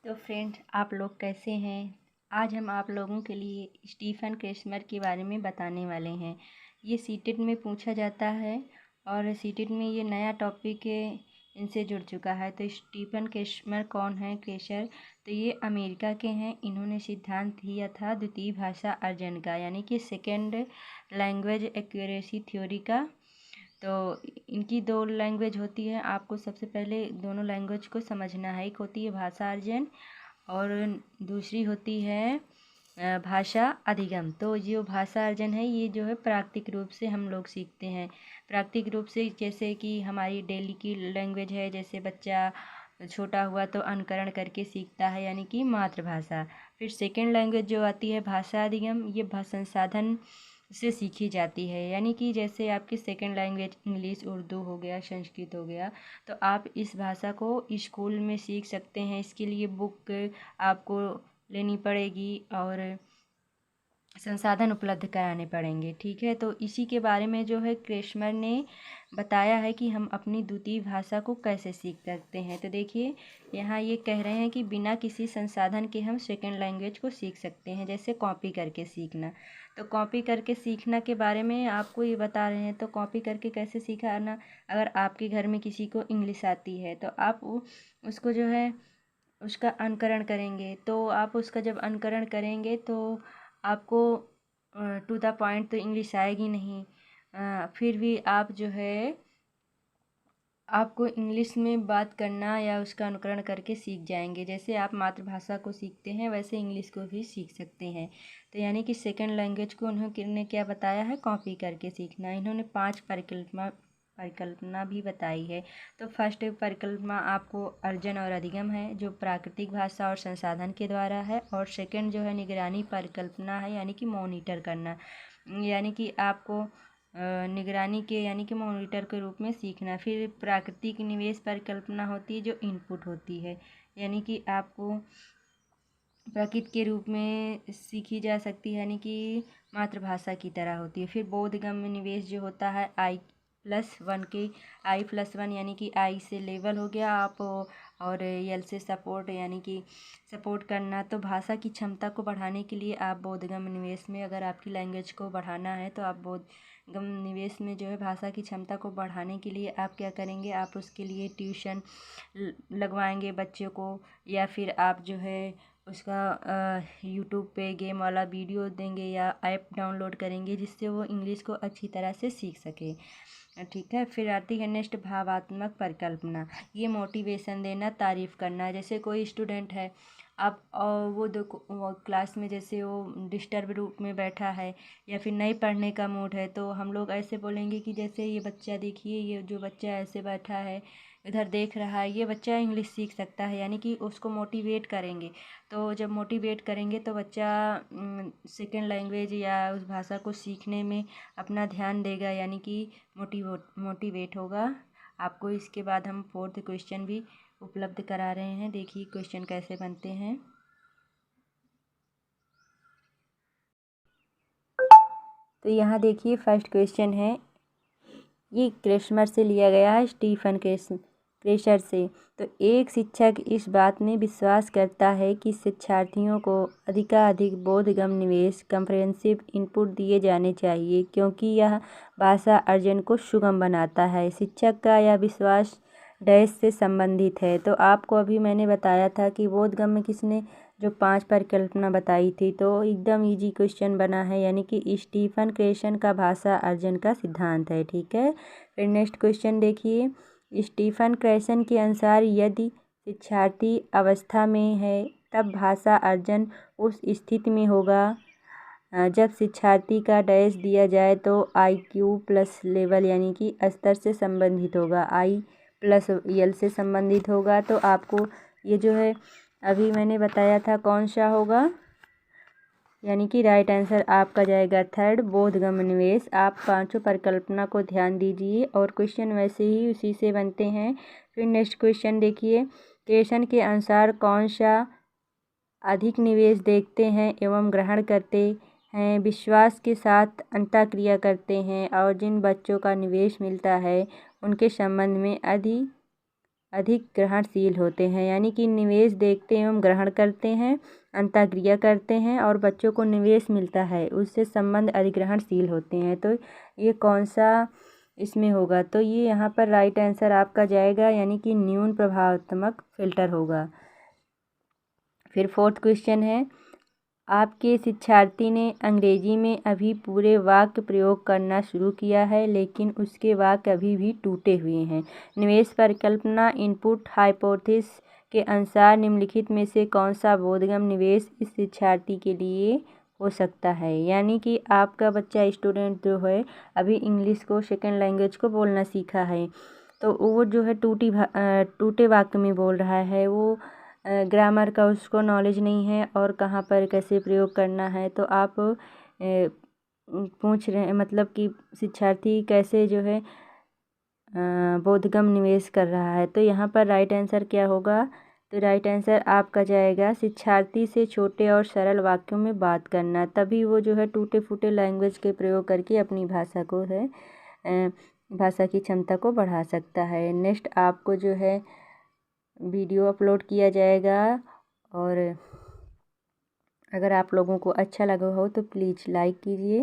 तो फ्रेंड्स, आप लोग कैसे हैं। आज हम आप लोगों के लिए स्टीफन क्रेस्मर के बारे में बताने वाले हैं। ये सीटेट में पूछा जाता है और सीटेट में ये नया टॉपिक इनसे जुड़ चुका है। तो स्टीफन क्रेस्मर कौन है क्रेशर? तो ये अमेरिका के हैं। इन्होंने सिद्धांत दिया था द्वितीय भाषा अर्जन का, यानी कि सेकेंड लैंग्वेज एक्यूरेसी थ्योरी का। तो इनकी दो लैंग्वेज होती है। आपको सबसे पहले दोनों लैंग्वेज को समझना है। एक होती है भाषा अर्जन और दूसरी होती है भाषा अधिगम। तो जो भाषा अर्जन है ये जो है प्राकृतिक रूप से हम लोग सीखते हैं। प्राकृतिक रूप से जैसे कि हमारी डेली की लैंग्वेज है। जैसे बच्चा छोटा हुआ तो अनुकरण करके सीखता है, यानी कि मातृभाषा। फिर सेकेंड लैंग्वेज जो आती है भाषा अधिगम, ये संसाधन से सीखी जाती है। यानी कि जैसे आपकी सेकेंड लैंग्वेज इंग्लिश, उर्दू हो गया, संस्कृत हो गया, तो आप इस भाषा को स्कूल में सीख सकते हैं। इसके लिए बुक आपको लेनी पड़ेगी और संसाधन उपलब्ध कराने पड़ेंगे। ठीक है, तो इसी के बारे में जो है क्रेस्मर ने बताया है कि हम अपनी द्वितीय भाषा को कैसे सीख सकते हैं। तो देखिए, यहाँ ये कह रहे हैं कि बिना किसी संसाधन के हम सेकेंड लैंग्वेज को सीख सकते हैं, जैसे कॉपी करके सीखना। तो कॉपी करके सीखना के बारे में आपको ये बता रहे हैं। तो कॉपी करके कैसे सीखना? अगर आपके घर में किसी को इंग्लिश आती है तो आप उसको जो है उसका अनुकरण करेंगे। तो आप उसका जब अनुकरण करेंगे तो आपको टू द पॉइंट तो इंग्लिश आएगी नहीं। फिर भी आप जो है आपको इंग्लिश में बात करना या उसका अनुकरण करके सीख जाएंगे। जैसे आप मातृभाषा को सीखते हैं वैसे इंग्लिश को भी सीख सकते हैं। तो यानी कि सेकंड लैंग्वेज को उन्होंने क्या बताया है? कॉपी करके सीखना। इन्होंने 5 परिकल्पना भी बताई है। तो फर्स्ट परिकल्पना आपको अर्जन और अधिगम है, जो प्राकृतिक भाषा और संसाधन के द्वारा है। और सेकंड जो है निगरानी परिकल्पना है, यानी कि मॉनिटर करना। यानी कि आपको निगरानी के यानी कि मॉनिटर के रूप में सीखना। फिर प्राकृतिक निवेश परिकल्पना होती है, जो इनपुट होती है, यानी कि आपको प्रकृति के रूप में सीखी जा सकती है, यानी कि मातृभाषा की तरह होती है। फिर बोधगम्य निवेश जो होता है I+1 के I+1 यानी कि I से लेवल हो गया आप, और L से सपोर्ट यानी कि सपोर्ट करना। तो भाषा की क्षमता को बढ़ाने के लिए आप बोधगम्य निवेश में, अगर आपकी लैंग्वेज को बढ़ाना है तो आप बोधगम्य निवेश में जो है भाषा की क्षमता को बढ़ाने के लिए आप क्या करेंगे? आप उसके लिए ट्यूशन लगवाएंगे बच्चों को, या फिर आप जो है उसका यूट्यूब पे गेम वाला वीडियो देंगे या ऐप डाउनलोड करेंगे, जिससे वो इंग्लिश को अच्छी तरह से सीख सके। ठीक है, फिर आती है नेक्स्ट भावात्मक परिकल्पना। ये मोटिवेशन देना, तारीफ़ करना। जैसे कोई स्टूडेंट है, आप वो देखो वो क्लास में जैसे वो डिस्टर्ब रूप में बैठा है या फिर नहीं पढ़ने का मूड है, तो हम लोग ऐसे बोलेंगे कि जैसे ये बच्चा देखिए, ये जो बच्चा ऐसे बैठा है, इधर देख रहा है, ये बच्चा इंग्लिश सीख सकता है। यानी कि उसको मोटिवेट करेंगे। तो जब मोटिवेट करेंगे तो बच्चा सेकेंड लैंग्वेज या उस भाषा को सीखने में अपना ध्यान देगा, यानी कि मोटिवेट होगा। आपको इसके बाद हम फोर्थ क्वेश्चन भी उपलब्ध करा रहे हैं। देखिए क्वेश्चन कैसे बनते हैं। तो यहाँ देखिए फर्स्ट क्वेश्चन है, ये क्रेस्मर से लिया गया है, स्टीफन क्रेशर से। तो एक शिक्षक इस बात में विश्वास करता है कि शिक्षार्थियों को अधिकाधिक बोधगम्य निवेश कम्प्रहेंसिव इनपुट दिए जाने चाहिए, क्योंकि यह भाषा अर्जन को सुगम बनाता है। शिक्षक का यह विश्वास डैश से संबंधित है। तो आपको अभी मैंने बताया था कि बोधगम्य किसने जो 5 परिकल्पना बताई थी, तो एकदम इजी क्वेश्चन बना है, यानी कि स्टीफन क्रेशन का भाषा अर्जन का सिद्धांत है। ठीक है, फिर नेक्स्ट क्वेश्चन देखिए। स्टीफन क्रेशन के अनुसार यदि शिक्षार्थी अवस्था में है तब भाषा अर्जन उस स्थिति में होगा जब शिक्षार्थी का डैश दिया जाए तो IQ+ लेवल यानी कि स्तर से संबंधित होगा, I+L से संबंधित होगा। तो आपको ये जो है अभी मैंने बताया था कौन सा होगा, यानी कि राइट आंसर आपका जाएगा थर्ड, बोधगम्य निवेश। आप 5 परिकल्पना को ध्यान दीजिए और क्वेश्चन वैसे ही उसी से बनते हैं। फिर नेक्स्ट क्वेश्चन देखिए, क्रेशन के अनुसार कौन सा अधिक निवेश देखते हैं एवं ग्रहण करते हैं, विश्वास के साथ अंतःक्रिया करते हैं, और जिन बच्चों का निवेश मिलता है उनके संबंध में अधिक अधिक ग्रहणशील होते हैं। यानी कि निवेश देखते एवं ग्रहण करते हैं, अंतःक्रिया करते हैं और बच्चों को निवेश मिलता है, उससे संबंध अधिग्रहणशील होते हैं। तो ये कौन सा इसमें होगा? तो ये यहाँ पर राइट आंसर आपका जाएगा, यानी कि न्यून प्रभावात्मक फिल्टर होगा। फिर 4th क्वेश्चन है, आपके शिक्षार्थी ने अंग्रेजी में अभी पूरे वाक्य प्रयोग करना शुरू किया है, लेकिन उसके वाक्य अभी भी टूटे हुए हैं। निवेश परिकल्पना इनपुट हाइपोथेसिस के अनुसार निम्नलिखित में से कौन सा बोधगम्य निवेश इस शिक्षार्थी के लिए हो सकता है? यानी कि आपका बच्चा स्टूडेंट जो है अभी इंग्लिश को सेकेंड लैंग्वेज को बोलना सीखा है, तो वो जो है टूटे वाक्य में बोल रहा है, वो ग्रामर का उसको नॉलेज नहीं है और कहाँ पर कैसे प्रयोग करना है। तो आप पूछ रहे हैं मतलब कि शिक्षार्थी कैसे जो है बोधगम्य निवेश कर रहा है। तो यहाँ पर राइट आंसर क्या होगा? तो राइट आंसर आपका जाएगा शिक्षार्थी से छोटे और सरल वाक्यों में बात करना, तभी वो जो है टूटे फूटे लैंग्वेज के प्रयोग करके अपनी भाषा को है भाषा की क्षमता को बढ़ा सकता है। नेक्स्ट आपको जो है वीडियो अपलोड किया जाएगा, और अगर आप लोगों को अच्छा लगा हो तो प्लीज़ लाइक कीजिए।